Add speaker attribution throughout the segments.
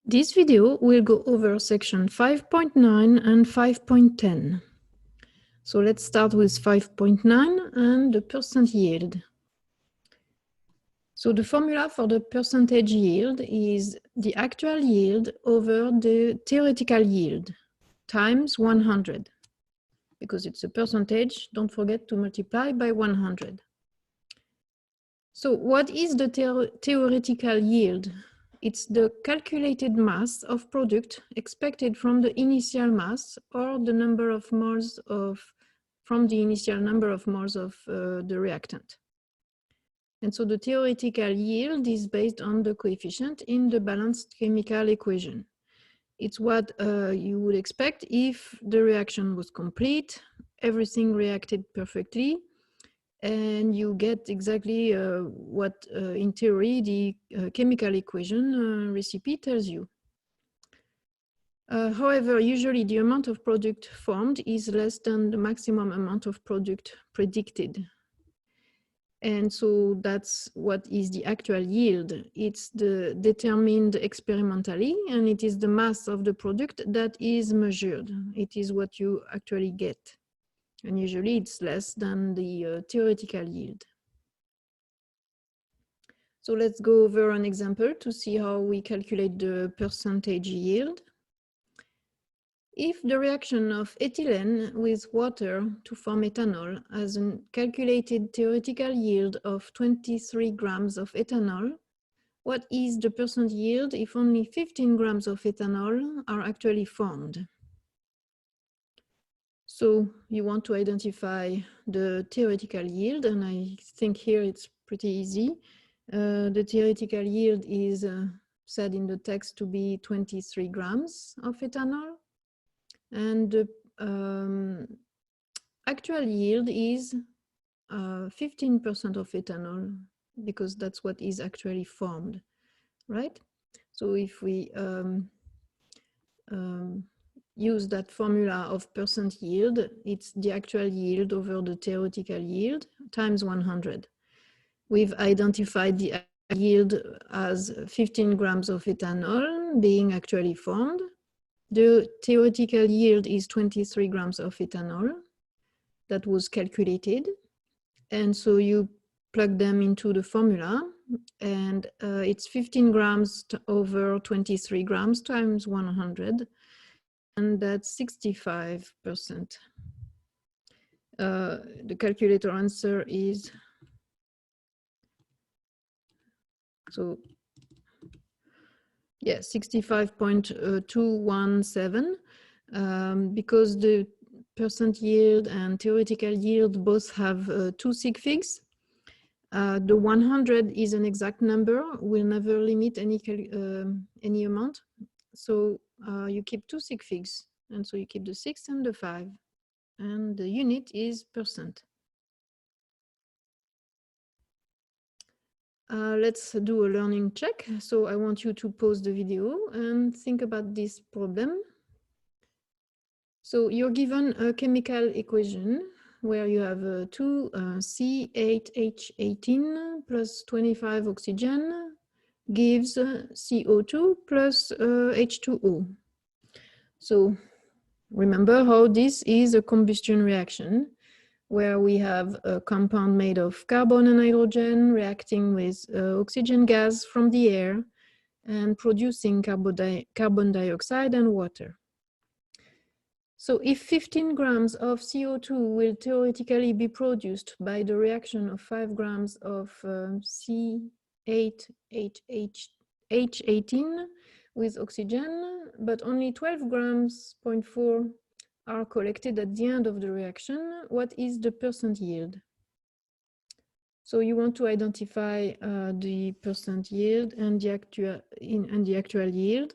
Speaker 1: This video will go over section 5.9 and 5.10. So let's start with 5.9 and the percent yield. So the formula for the percentage yield is the actual yield over the theoretical yield times 100. Because it's a percentage, don't forget to multiply by 100. So what is the theoretical yield? It's the calculated mass of product expected from the initial mass or the number of moles from the initial number of moles of the reactant. And so the theoretical yield is based on the coefficient in the balanced chemical equation. It's what you would expect if the reaction was complete, everything reacted perfectly, and you get exactly what, in theory, the chemical equation recipe tells you. However, usually the amount of product formed is less than the maximum amount of product predicted. And so that's what is the actual yield. It's determined experimentally, and it is the mass of the product that is measured. It is what you actually get. And usually it's less than the theoretical yield. So let's go over an example to see how we calculate the percentage yield. If the reaction of ethylene with water to form ethanol has a calculated theoretical yield of 23 grams of ethanol, what is the percent yield if only 15 grams of ethanol are actually formed? So you want to identify the theoretical yield, and I think here it's pretty easy. The theoretical yield is said in the text to be 23 grams of ethanol. And the actual yield is 15% of ethanol, because that's what is actually formed, right? So if we use that formula of percent yield, it's the actual yield over the theoretical yield times 100. We've identified the yield as 15 grams of ethanol being actually formed. The theoretical yield is 23 grams of ethanol that was calculated. And so you plug them into the formula, and it's 15 grams over 23 grams times 100, and that's 65%. The calculator answer is, so yeah, 65.217, because the percent yield and theoretical yield both have 2 sig figs. The 100 is an exact number, will never limit any amount. So you keep 2 sig figs, and so you keep the 6 and the 5, and the unit is percent. Let's do a learning check. So I want you to pause the video and think about this problem. So you're given a chemical equation where you have 2 C8H18 plus 25 oxygen gives CO2 plus H2O. So remember how this is a combustion reaction, where we have a compound made of carbon and hydrogen reacting with oxygen gas from the air and producing carbon dioxide and water. So if 15 grams of CO2 will theoretically be produced by the reaction of 5 grams of C8H18 with oxygen, but only 12 grams, 0.4 are collected at the end of the reaction, what is the percent yield? So you want to identify the percent yield and the actual yield.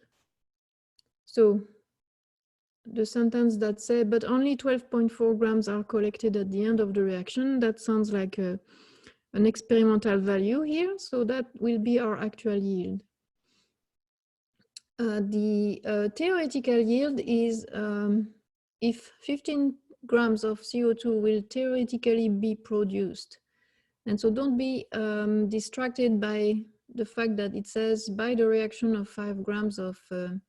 Speaker 1: So the sentence that says, but only 12.4 grams are collected at the end of the reaction, that sounds like an experimental value here, so that will be our actual yield. The theoretical yield is if 15 grams of CO2 will theoretically be produced. And so don't be distracted by the fact that it says by the reaction of 5 grams of the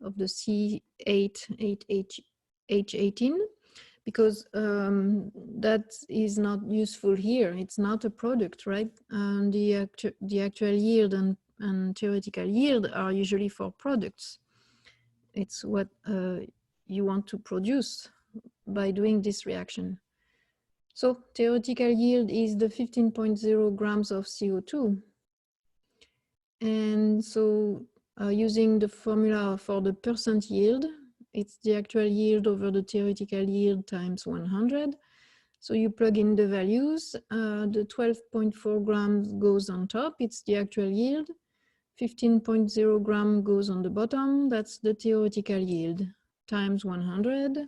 Speaker 1: C8H18, because that is not useful here. It's not a product, right? The actual yield and theoretical yield are usually for products. It's what you want to produce by doing this reaction. So theoretical yield is the 15.0 grams of CO2. And so using the formula for the percent yield, it's the actual yield over the theoretical yield times 100. So you plug in the values, the 12.4 grams goes on top, it's the actual yield. 15.0 gram goes on the bottom, that's the theoretical yield, times 100.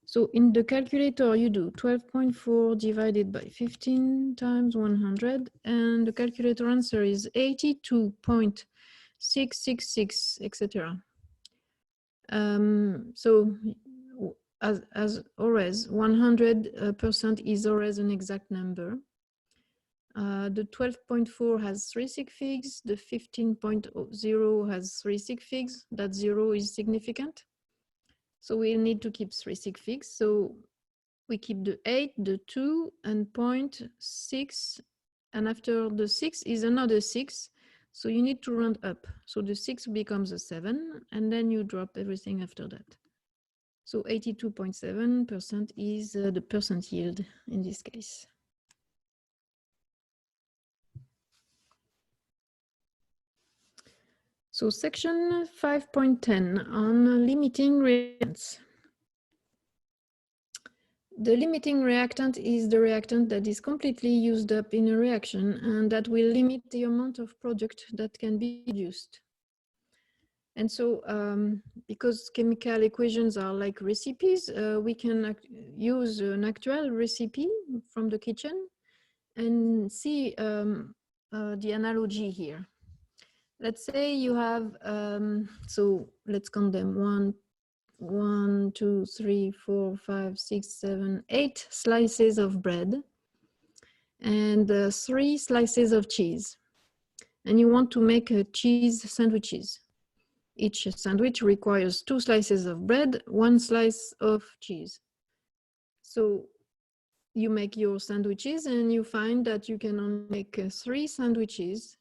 Speaker 1: So in the calculator, you do 12.4 divided by 15 times 100, and the calculator answer is 82.666, etc. So as always, 100% is always an exact number. The 12.4 has 3 sig figs, the 15.0 has 3 sig figs, that 0 is significant. So we need to keep 3 sig figs. So we keep the 8, the 2, and 0.6, and after the 6 is another 6. So you need to round up. So the 6 becomes a 7, and then you drop everything after that. So 82.7% is the percent yield in this case. So section 5.10 on limiting reactants. The limiting reactant is the reactant that is completely used up in a reaction and that will limit the amount of product that can be produced. And so because chemical equations are like recipes, we can use an actual recipe from the kitchen and see the analogy here. Let's say you have, so let's count them, 1, 2, 3, 4, 5, 6, 7, 8 slices of bread and 3 slices of cheese. And you want to make cheese sandwiches. Each sandwich requires 2 slices of bread, 1 slice of cheese. So you make your sandwiches and you find that you can only make 3 sandwiches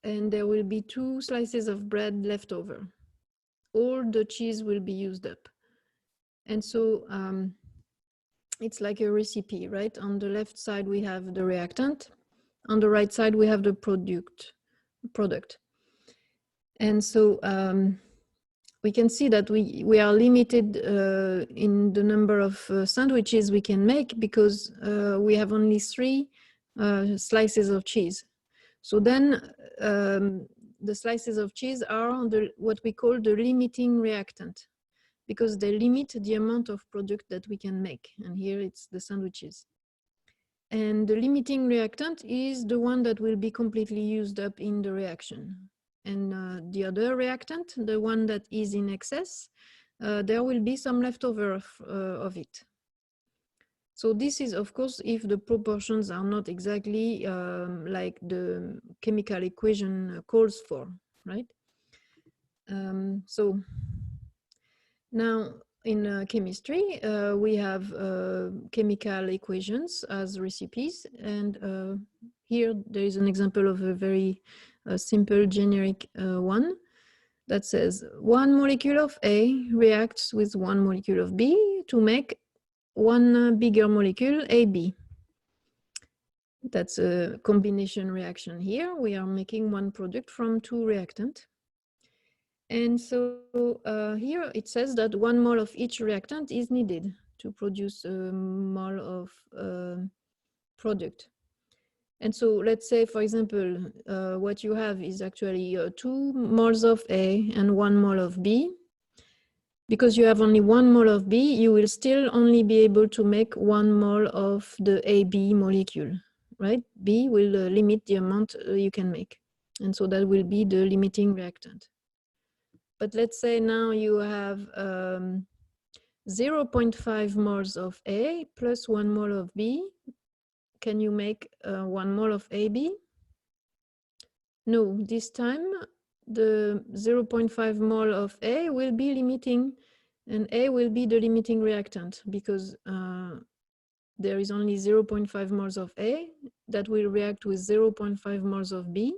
Speaker 1: and there will be 2 slices of bread left over. All the cheese will be used up. And so it's like a recipe, right? On the left side, we have the reactant. On the right side, we have the product. And so we can see that we are limited in the number of sandwiches we can make because we have only 3 slices of cheese. So then the slices of cheese are what we call the limiting reactant, because they limit the amount of product that we can make. And here it's the sandwiches. And the limiting reactant is the one that will be completely used up in the reaction. And the other reactant, the one that is in excess, there will be some leftover of it. So this is, of course, if the proportions are not exactly like the chemical equation calls for, right? So now in chemistry, we have chemical equations as recipes. And here there is an example of a very simple generic one that says 1 molecule of A reacts with 1 molecule of B to make 1 bigger molecule AB. That's a combination reaction here. We are making 1 product from 2 reactants. And so here it says that 1 mole of each reactant is needed to produce a mole of product. And so let's say, for example, what you have is actually 2 moles of A and 1 mole of B. Because you have only 1 mole of B, you will still only be able to make 1 mole of the AB molecule, right? B will limit the amount you can make. And so that will be the limiting reactant. But let's say now you have 0.5 moles of A plus 1 mole of B. Can you make 1 mole of AB? No, this time the 0.5 mole of A will be limiting, and A will be the limiting reactant because there is only 0.5 moles of A that will react with 0.5 moles of B,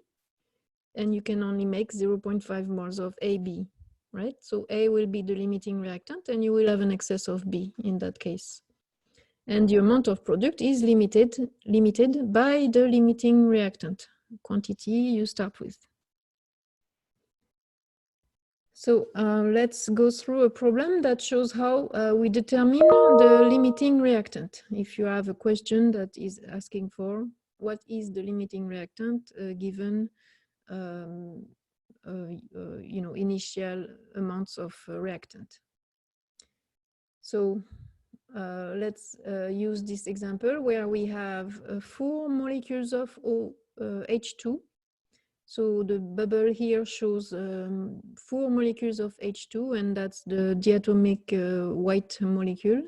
Speaker 1: and you can only make 0.5 moles of AB, right? So A will be the limiting reactant, and you will have an excess of B in that case. And the amount of product is limited by the limiting reactant quantity you start with. So let's go through a problem that shows how we determine the limiting reactant. If you have a question that is asking for what is the limiting reactant given initial amounts of reactant. So let's use this example where we have 4 molecules of H2. So the bubble here shows 4 molecules of H2, and that's the diatomic white molecule,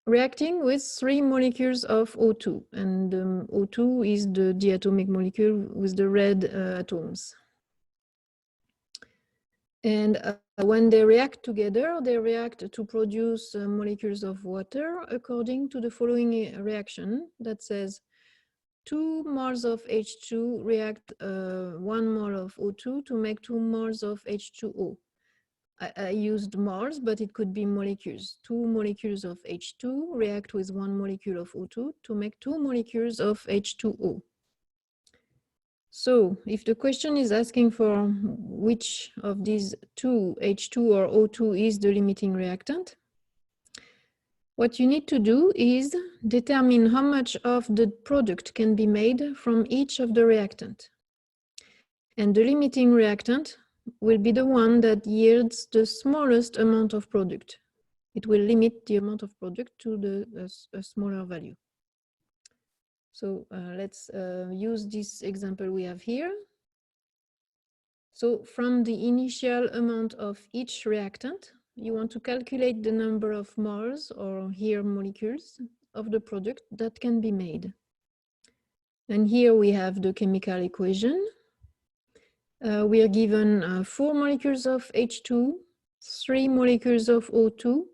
Speaker 1: reacting with 3 molecules of O2. And O2 is the diatomic molecule with the red atoms. And when they react together, they react to produce molecules of water according to the following reaction that says 2 moles of H2 react 1 mole of O2 to make 2 moles of H2O. I used moles, but it could be molecules. 2 molecules of H2 react with 1 molecule of O2 to make 2 molecules of H2O. So if the question is asking for which of these 2, H2 or O2, is the limiting reactant, what you need to do is determine how much of the product can be made from each of the reactant. And the limiting reactant will be the one that yields the smallest amount of product. It will limit the amount of product to a smaller value. So let's use this example we have here. So from the initial amount of each reactant, you want to calculate the number of moles, or here molecules, of the product that can be made. And here we have the chemical equation. We are given 4 molecules of H2, 3 molecules of O2.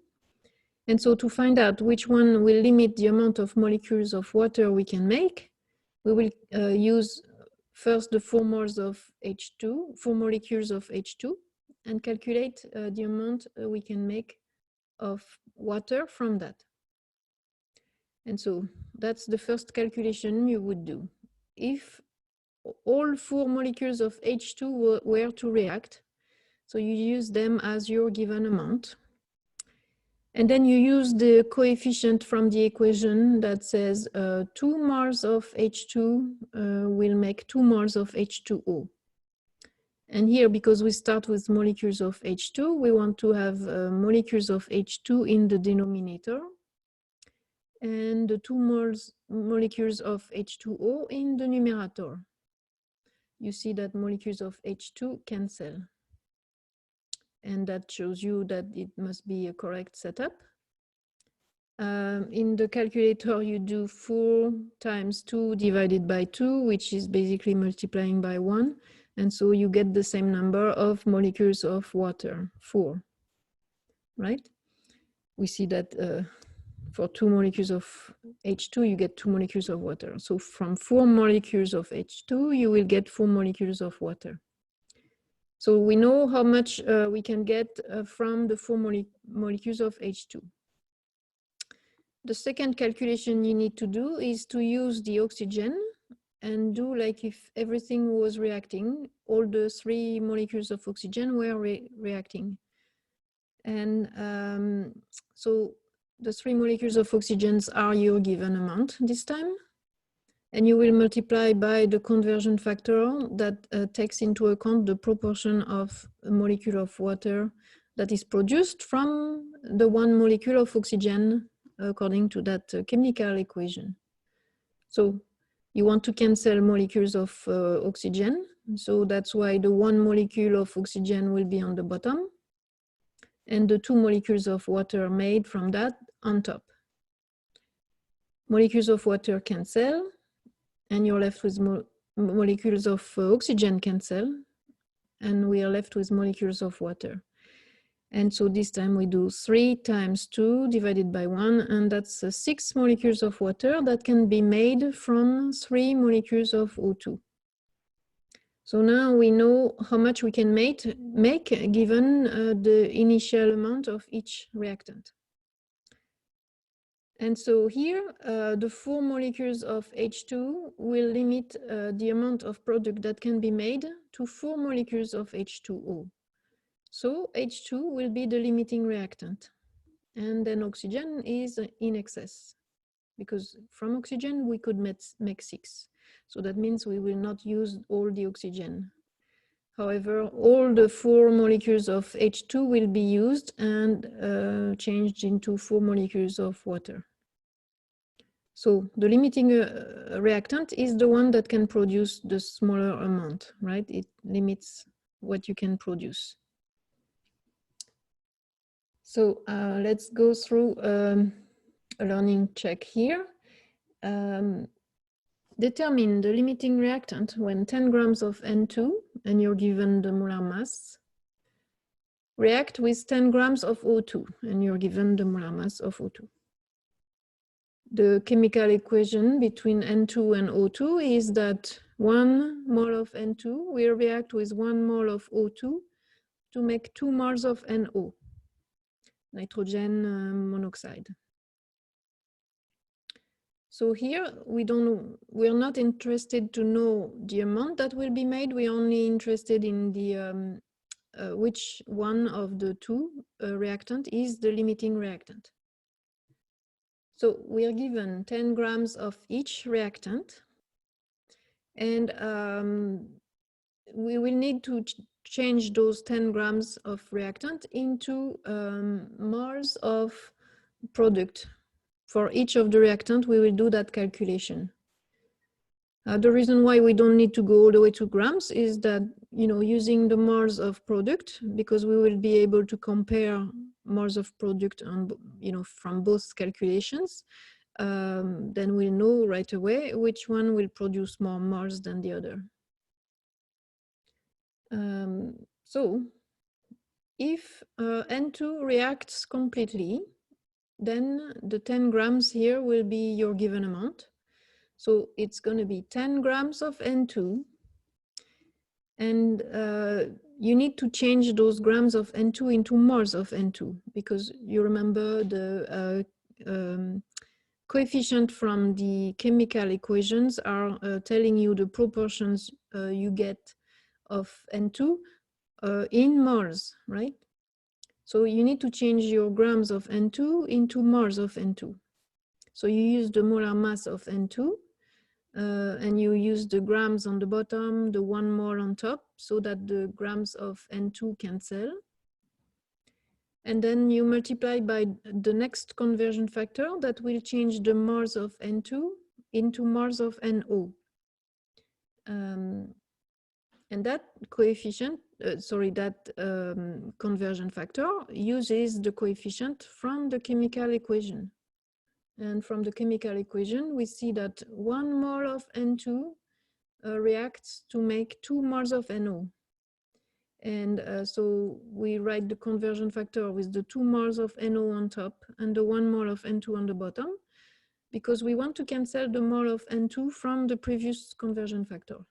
Speaker 1: And so to find out which one will limit the amount of molecules of water we can make, we will use first the 4 moles of H2, 4 molecules of H2, and calculate the amount we can make of water from that. And so that's the first calculation you would do. If all 4 molecules of H2 were to react, so you use them as your given amount. And then you use the coefficient from the equation that says 2 moles of H2 will make 2 moles of H2O. And here, because we start with molecules of H2, we want to have molecules of H2 in the denominator and the 2 molecules of H2O in the numerator. You see that molecules of H2 cancel. And that shows you that it must be a correct setup. In the calculator, you do 4 times 2 divided by 2, which is basically multiplying by 1. And so you get the same number of molecules of water, 4, right? We see that for 2 molecules of H2, you get 2 molecules of water. So from 4 molecules of H2, you will get 4 molecules of water. So we know how much we can get from the 4 molecules of H2. The second calculation you need to do is to use the oxygen and do like if everything was reacting, all the 3 molecules of oxygen were reacting. And so the 3 molecules of oxygens are your given amount this time. And you will multiply by the conversion factor that takes into account the proportion of a molecule of water that is produced from the 1 molecule of oxygen according to that chemical equation. So you want to cancel molecules of oxygen. So that's why the 1 molecule of oxygen will be on the bottom and the 2 molecules of water made from that on top. Molecules of water cancel, and you're left with molecules of oxygen cancel, and we are left with molecules of water. And so this time we do 3 times 2 divided by 1, and that's 6 molecules of water that can be made from 3 molecules of O2. So now we know how much we can make given the initial amount of each reactant. And so here, the 4 molecules of H2 will limit the amount of product that can be made to 4 molecules of H2O. So H2 will be the limiting reactant. And then oxygen is in excess, because from oxygen we could make 6. So that means we will not use all the oxygen. However, all the 4 molecules of H2 will be used and changed into 4 molecules of water. So the limiting reactant is the one that can produce the smaller amount, right? It limits what you can produce. So let's go through a learning check here. Determine the limiting reactant when 10 grams of N2, and you're given the molar mass, react with 10 grams of O2, and you're given the molar mass of O2. The chemical equation between N2 and O2 is that 1 mole of N2 will react with 1 mole of O2 to make 2 moles of NO, nitrogen monoxide. So here we're not interested to know the amount that will be made. We're only interested in the which one of the 2 reactant is the limiting reactant. So we are given 10 grams of each reactant, and we will need to change those 10 grams of reactant into moles of product. For each of the reactant, we will do that calculation. The reason why we don't need to go all the way to grams is that, using the moles of product, because we will be able to compare moles of product on, from both calculations, then we'll know right away which one will produce more moles than the other. So if N2 reacts completely, then the 10 grams here will be your given amount. So it's going to be 10 grams of N2, and you need to change those grams of N2 into moles of N2, because you remember the coefficient from the chemical equations are telling you the proportions you get of N2 in moles, right? So you need to change your grams of N2 into moles of N2. So you use the molar mass of N2, and you use the grams on the bottom, the 1 mole on top, so that the grams of N2 cancel. And then you multiply by the next conversion factor that will change the moles of N2 into moles of NO. And that coefficient, conversion factor uses the coefficient from the chemical equation. And from the chemical equation, we see that 1 mole of N2 reacts to make 2 moles of NO. And so we write the conversion factor with the 2 moles of NO on top and the 1 mole of N2 on the bottom, because we want to cancel the mole of N2 from the previous conversion factor.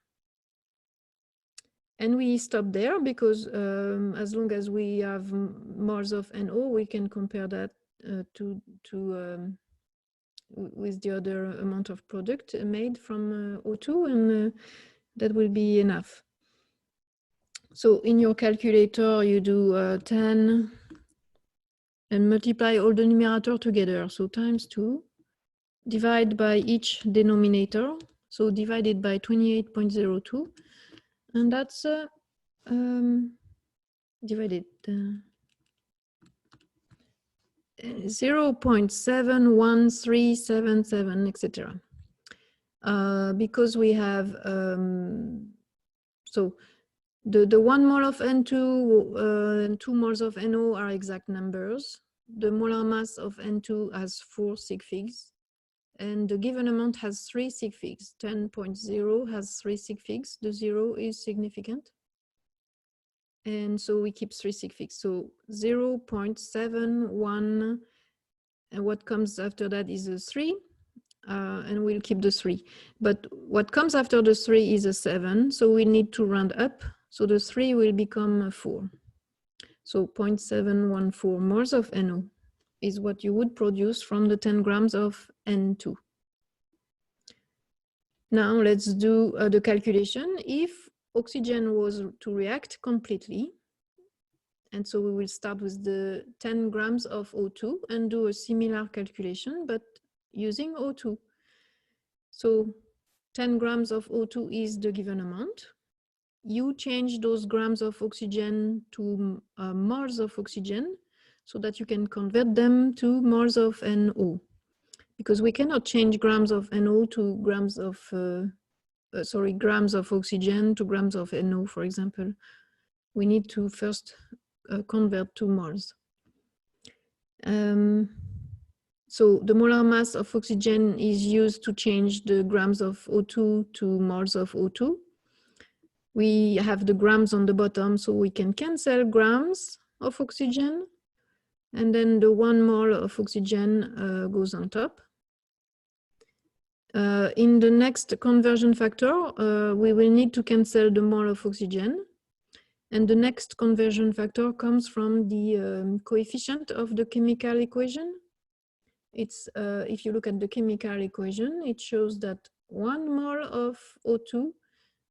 Speaker 1: And we stop there because as long as we have moles of NO, we can compare that with the other amount of product made from O2, and that will be enough. So in your calculator, you do 10 and multiply all the numerator together. So times 2, divide by each denominator. So divided by 28.02. And that's divided 0.71377, etc. Because we have so the 1 mole of N2 and 2 moles of NO are exact numbers. The molar mass of N2 has 4 sig figs, and the given amount has 3 sig figs. 10.0 has 3 sig figs. The 0 is significant. And so we keep 3 sig figs. So 0.71, and what comes after that is a 3, and we'll keep the 3. But what comes after the 3 is a 7, so we need to round up. So the 3 will become a 4. So 0.714 moles of NO is what you would produce from the 10 grams of N2. Now let's do the calculation. If oxygen was to react completely, and so we will start with the 10 grams of O2 and do a similar calculation, but using O2. So 10 grams of O2 is the given amount. You change those grams of oxygen to moles of oxygen so that you can convert them to moles of NO. Because we cannot change grams of NO to grams of, grams of oxygen to grams of NO, for example. We need to first convert to moles. So the molar mass of oxygen is used to change the grams of O2 to moles of O2. We have the grams on the bottom, so we can cancel grams of oxygen. And then the 1 mole of oxygen goes on top. In the next conversion factor, we will need to cancel the mole of oxygen. And the next conversion factor comes from the coefficient of the chemical equation. It's, if you look at the chemical equation, it shows that 1 mole of O2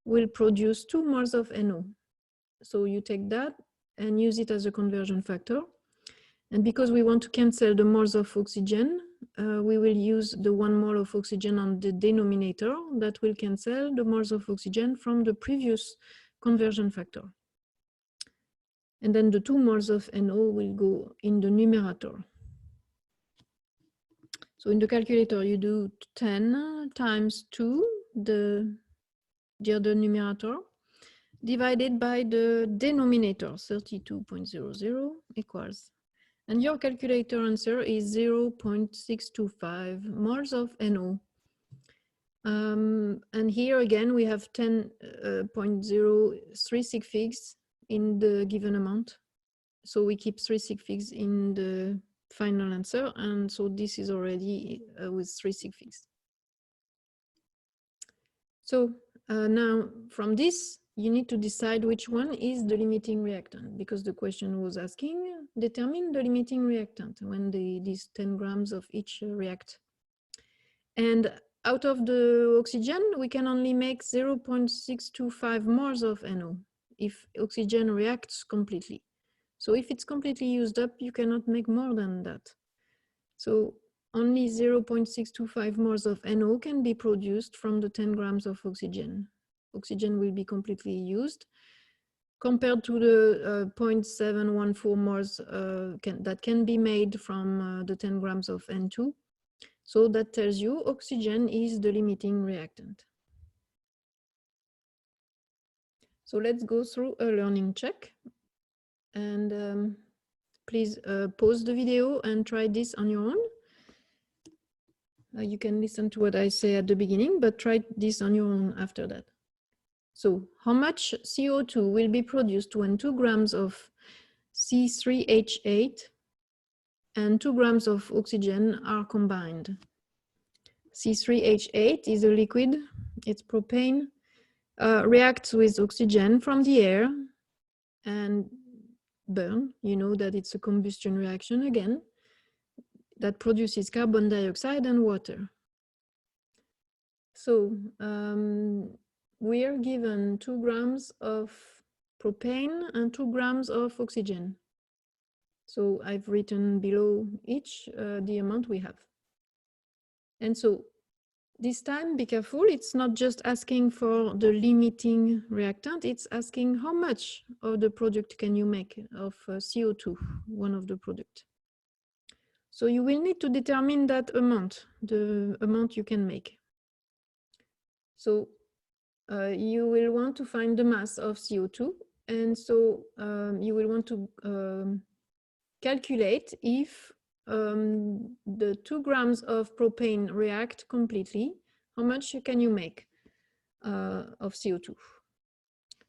Speaker 1: will produce 2 moles of NO. So you take that and use it as a conversion factor. And because we want to cancel the moles of oxygen, we will use the 1 mole of oxygen on the denominator that will cancel the moles of oxygen from the previous conversion factor. And then the 2 moles of NO will go in the numerator. So in the calculator, you do 10 times 2, the other numerator, divided by the denominator, 32.00 equals. And your calculator answer is 0.625 moles of NO. And here again, we have 10.03 sig figs in the given amount. So we keep 3 sig figs in the final answer. And so this is already with 3 sig figs. So now from this, you need to decide which one is the limiting reactant, because the question was asking, determine the limiting reactant when these 10 grams of each react. And out of the oxygen, we can only make 0.625 moles of NO if oxygen reacts completely. So if it's completely used up, you cannot make more than that. So only 0.625 moles of NO can be produced from the 10 grams of oxygen. Oxygen will be completely used compared to the 0.714 moles that can be made from the 10 grams of N2. So that tells you oxygen is the limiting reactant. So let's go through a learning check. And please pause the video and try this on your own. You can listen to what I say at the beginning, but try this on your own after that. So how much CO2 will be produced when 2 grams of C3H8 and 2 grams of oxygen are combined? C3H8 is a liquid, it's propane, reacts with oxygen from the air and burn. You know that it's a combustion reaction again that produces carbon dioxide and water. So we are given 2 grams of propane and 2 grams of oxygen. So I've written below each the amount we have. And so this time, be careful, it's not just asking for the limiting reactant, it's asking how much of the product can you make of CO2, one of the product. So you will need to determine that amount, the amount you can make. So you will want to find the mass of CO2, and so you will want to calculate if the 2 grams of propane react completely, how much can you make of CO2?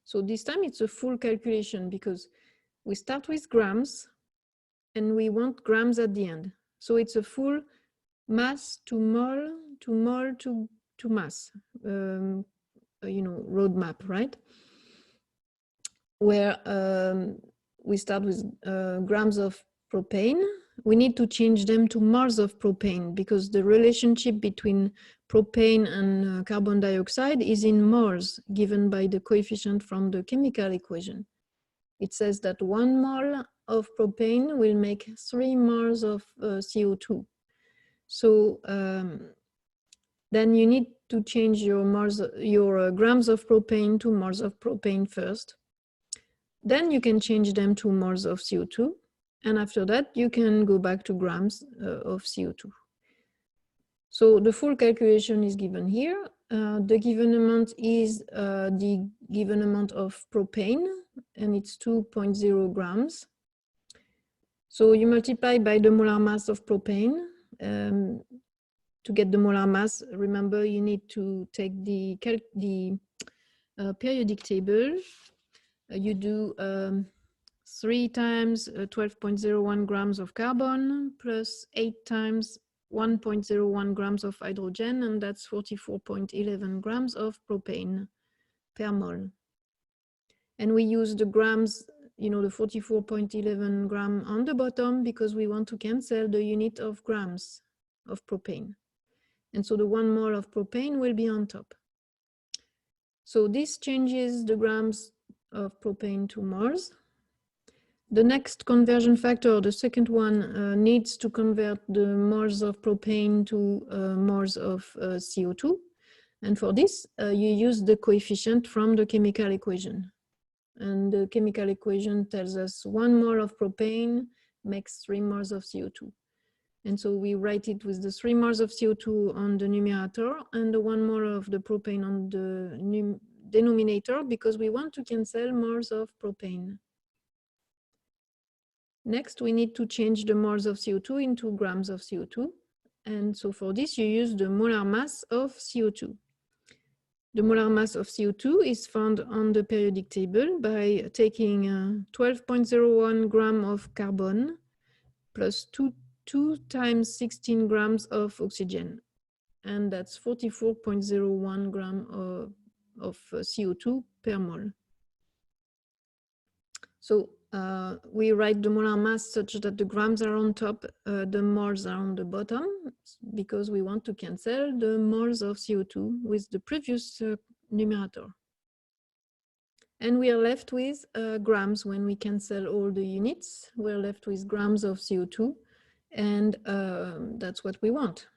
Speaker 1: So this time it's a full calculation because we start with grams and we want grams at the end. So it's a full mass to mole to mole to mass, roadmap, right? Where we start with grams of propane. We need to change them to moles of propane because the relationship between propane and carbon dioxide is in moles given by the coefficient from the chemical equation. It says that 1 mole of propane will make 3 moles of CO2. So then you need to change your grams of propane to moles of propane first. Then you can change them to moles of CO2. And after that, you can go back to grams of CO2. So the full calculation is given here. The given amount is the given amount of propane, and it's 2.0 grams. So you multiply by the molar mass of propane. To get the molar mass, remember you need to take the periodic table. You do 3 times 12.01 grams of carbon plus 8 times 1.01 grams of hydrogen, and that's 44.11 grams of propane per mole. And we use the grams, the 44.11 gram on the bottom because we want to cancel the unit of grams of propane. And so the 1 mole of propane will be on top. So this changes the grams of propane to moles. The next conversion factor, the second one, needs to convert the moles of propane to moles of CO2. And for this, you use the coefficient from the chemical equation. And the chemical equation tells us 1 mole of propane makes 3 moles of CO2. And so we write it with the 3 moles of CO2 on the numerator and the 1 mole of the propane on the denominator because we want to cancel moles of propane. Next, we need to change the moles of CO2 into grams of CO2. And so for this, you use the molar mass of CO2. The molar mass of CO2 is found on the periodic table by taking 12.01 gram of carbon plus 2 times 16 grams of oxygen. And that's 44.01 gram of CO2 per mole. So we write the molar mass such that the grams are on top, the moles are on the bottom, because we want to cancel the moles of CO2 with the previous numerator. And we are left with grams. When we cancel all the units, we're left with grams of CO2, and that's what we want.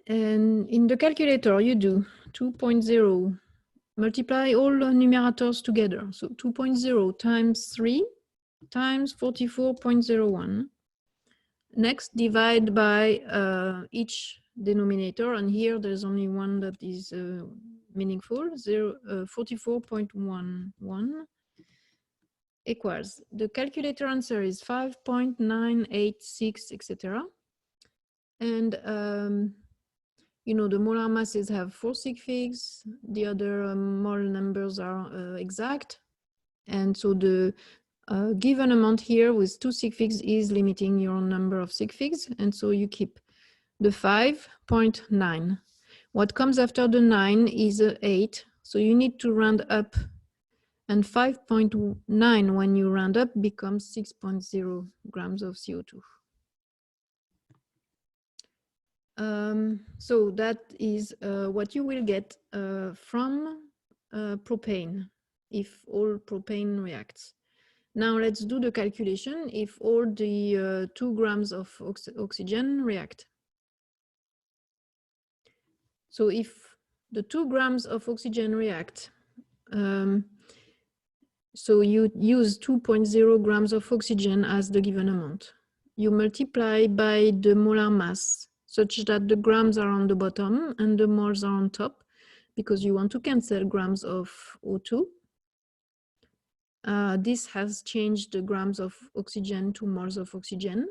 Speaker 1: And in the calculator, you do 2.0. Multiply all the numerators together. So 2.0 times 3 times 44.01. Next, divide by each denominator. And here there's only one that is meaningful, 44.11 equals. The calculator answer is 5.986, etc. And the molar masses have 4 sig figs. The other mole numbers are exact. And so the given amount here with 2 sig figs is limiting your number of sig figs. And so you keep the 5.9. What comes after the 9 is 8. So you need to round up. And 5.9, when you round up, becomes 6.0 grams of CO2. So that is what you will get from propane if all propane reacts. Now let's do the calculation if all the 2 grams of oxygen react. So if the 2 grams of oxygen react, so you use 2.0 grams of oxygen as the given amount. You multiply by the molar mass, such that the grams are on the bottom and the moles are on top, because you want to cancel grams of O2. This has changed the grams of oxygen to moles of oxygen.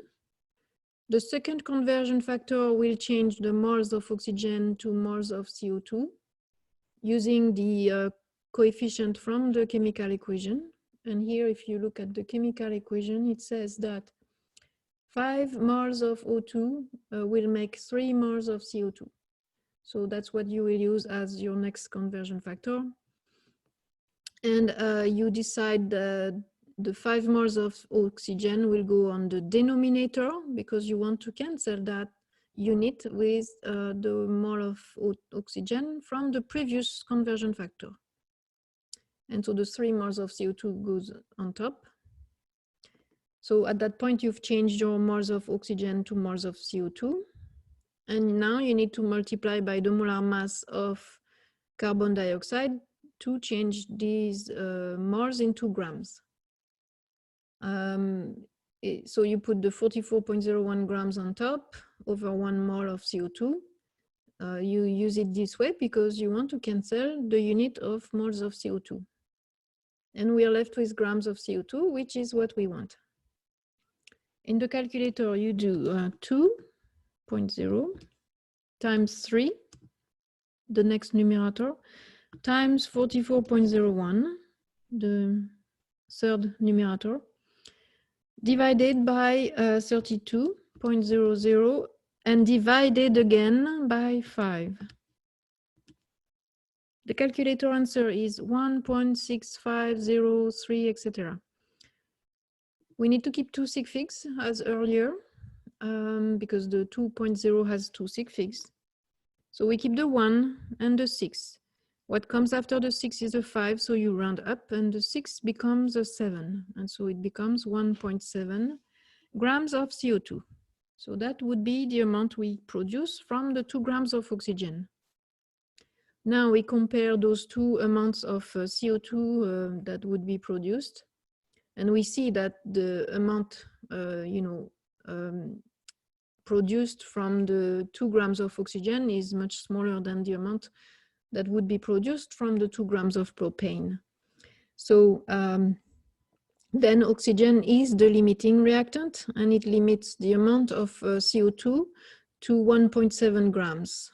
Speaker 1: The second conversion factor will change the moles of oxygen to moles of CO2 using the coefficient from the chemical equation. And here, if you look at the chemical equation, it says that 5 moles of O2 will make 3 moles of CO2. So that's what you will use as your next conversion factor. And you decide the 5 moles of oxygen will go on the denominator because you want to cancel that unit with the mole of oxygen from the previous conversion factor. And so the 3 moles of CO2 goes on top. So at that point, you've changed your moles of oxygen to moles of CO2. And now you need to multiply by the molar mass of carbon dioxide to change these moles into grams. So you put the 44.01 grams on top over 1 mole of CO2. You use it this way because you want to cancel the unit of moles of CO2. And we are left with grams of CO2, which is what we want. In the calculator, you do 2.0 times 3, the next numerator, times 44.01, the third numerator, divided by 32.00 and divided again by 5. The calculator answer is 1.6503, etc. We need to keep 2 sig figs as earlier because the 2.0 has 2 sig figs. So we keep the 1 and the 6. What comes after the 6 is a 5, so you round up, and the 6 becomes a 7. And so it becomes 1.7 grams of CO2. So that would be the amount we produce from the 2 grams of oxygen. Now we compare those two amounts of CO2 that would be produced. And we see that the amount, produced from the 2 grams of oxygen is much smaller than the amount that would be produced from the 2 grams of propane. So then oxygen is the limiting reactant, and it limits the amount of CO2 to 1.7 grams.